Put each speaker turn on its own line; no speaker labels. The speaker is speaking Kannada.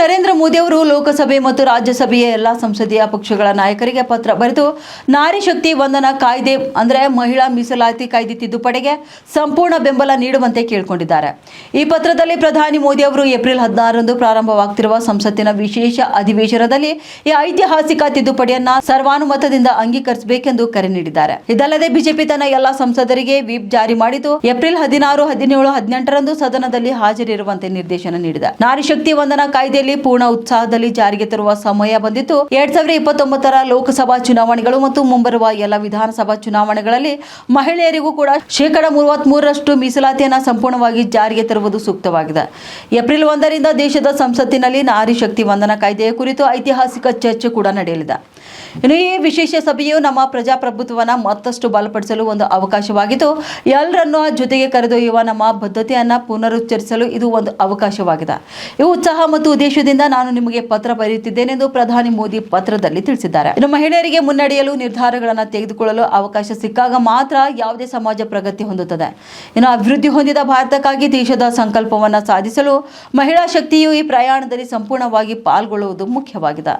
ನರೇಂದ್ರ ಮೋದಿ ಅವರು ಲೋಕಸಭೆ ಮತ್ತು ರಾಜ್ಯಸಭೆಯ ಎಲ್ಲಾ ಸಂಸದೀಯ ಪಕ್ಷಗಳ ನಾಯಕರಿಗೆ ಪತ್ರ ಬರೆದು ನಾರಿ ಶಕ್ತಿ ವಂದನಾ ಕಾಯ್ದೆ ಅಂದರೆ ಮಹಿಳಾ ಮೀಸಲಾತಿ ಕಾಯ್ದೆ ತಿದ್ದುಪಡಿಗೆ ಸಂಪೂರ್ಣ ಬೆಂಬಲ ನೀಡುವಂತೆ ಕೇಳಿಕೊಂಡಿದ್ದಾರೆ. ಈ ಪತ್ರದಲ್ಲಿ ಪ್ರಧಾನಿ ಮೋದಿ ಅವರು ಏಪ್ರಿಲ್ 16ರಂದು ಪ್ರಾರಂಭವಾಗುತ್ತಿರುವ ಸಂಸತ್ತಿನ ವಿಶೇಷ ಅಧಿವೇಶನದಲ್ಲಿ ಈ ಐತಿಹಾಸಿಕ ತಿದ್ದುಪಡಿಯನ್ನ ಸರ್ವಾನುಮತದಿಂದ ಅಂಗೀಕರಿಸಬೇಕೆಂದು ಕರೆ ನೀಡಿದ್ದಾರೆ. ಇದಲ್ಲದೆ ಬಿಜೆಪಿ ತನ್ನ ಎಲ್ಲಾ ಸಂಸದರಿಗೆ ವಿಪ್ ಜಾರಿ ಮಾಡಿದ್ದು ಏಪ್ರಿಲ್ 16, 17, 18ರಂದು ಸದನದಲ್ಲಿ ಹಾಜರಿರುವಂತೆ ನಿರ್ದೇಶನ ನೀಡಿದೆ. ನಾರಿ ಶಕ್ತಿ ವಂದನಾ ಕಾಯ್ದೆಯಲ್ಲಿ ಪೂರ್ಣ ಉತ್ಸಾಹದಲ್ಲಿ ಜಾರಿಗೆ ತರುವ ಸಮಯ ಬಂದಿದ್ದು 2029ರ ಲೋಕಸಭಾ ಚುನಾವಣೆಗಳು ಮತ್ತು ಮುಂಬರುವ ಎಲ್ಲ ವಿಧಾನಸಭಾ ಚುನಾವಣೆಗಳಲ್ಲಿ ಮಹಿಳೆಯರಿಗೂ ಕೂಡ 33% ಮೀಸಲಾತಿಯನ್ನು ಸಂಪೂರ್ಣವಾಗಿ ಜಾರಿಗೆ ತರುವುದು ಸೂಕ್ತವಾಗಿದೆ. ಏಪ್ರಿಲ್ 1ರಿಂದ ದೇಶದ ಸಂಸತ್ತಿನಲ್ಲಿ ನಾರಿ ಶಕ್ತಿ ವಂದನಾ ಕಾಯ್ದೆಯ ಕುರಿತು ಐತಿಹಾಸಿಕ ಚರ್ಚೆ ಕೂಡ ನಡೆಯಲಿದೆ. ಇನ್ನು ಈ ವಿಶೇಷ ಸಭೆಯು ನಮ್ಮ ಪ್ರಜಾಪ್ರಭುತ್ವವನ್ನು ಮತ್ತಷ್ಟು ಬಲಪಡಿಸಲು ಒಂದು ಅವಕಾಶವಾಗಿದ್ದು, ಎಲ್ಲರನ್ನೂ ಜೊತೆಗೆ ಕರೆದೊಯ್ಯುವ ನಮ್ಮ ಬದ್ಧತೆಯನ್ನು ಪುನರುಚ್ಚರಿಸಲು ಇದು ಒಂದು ಅವಕಾಶವಾಗಿದೆ. ಈ ಉತ್ಸಾಹ ಮತ್ತು ಉದ್ದೇಶದಿಂದ ನಾನು ನಿಮಗೆ ಪತ್ರ ಬರೆಯುತ್ತಿದ್ದೇನೆ ಎಂದು ಪ್ರಧಾನಿ ಮೋದಿ ಪತ್ರದಲ್ಲಿ ತಿಳಿಸಿದ್ದಾರೆ. ಇನ್ನು ಮಹಿಳೆಯರಿಗೆ ಮುನ್ನಡೆಯಲು ನಿರ್ಧಾರಗಳನ್ನು ತೆಗೆದುಕೊಳ್ಳಲು ಅವಕಾಶ ಸಿಕ್ಕಾಗ ಮಾತ್ರ ಯಾವುದೇ ಸಮಾಜ ಪ್ರಗತಿ ಹೊಂದುತ್ತದೆ. ಇನ್ನು ಅಭಿವೃದ್ಧಿ ಹೊಂದಿದ ಭಾರತಕ್ಕಾಗಿ ದೇಶದ ಸಂಕಲ್ಪವನ್ನು ಸಾಧಿಸಲು ಮಹಿಳಾ ಶಕ್ತಿಯು ಈ ಪ್ರಯಾಣದಲ್ಲಿ ಸಂಪೂರ್ಣವಾಗಿ ಪಾಲ್ಗೊಳ್ಳುವುದು ಮುಖ್ಯವಾಗಿದೆ.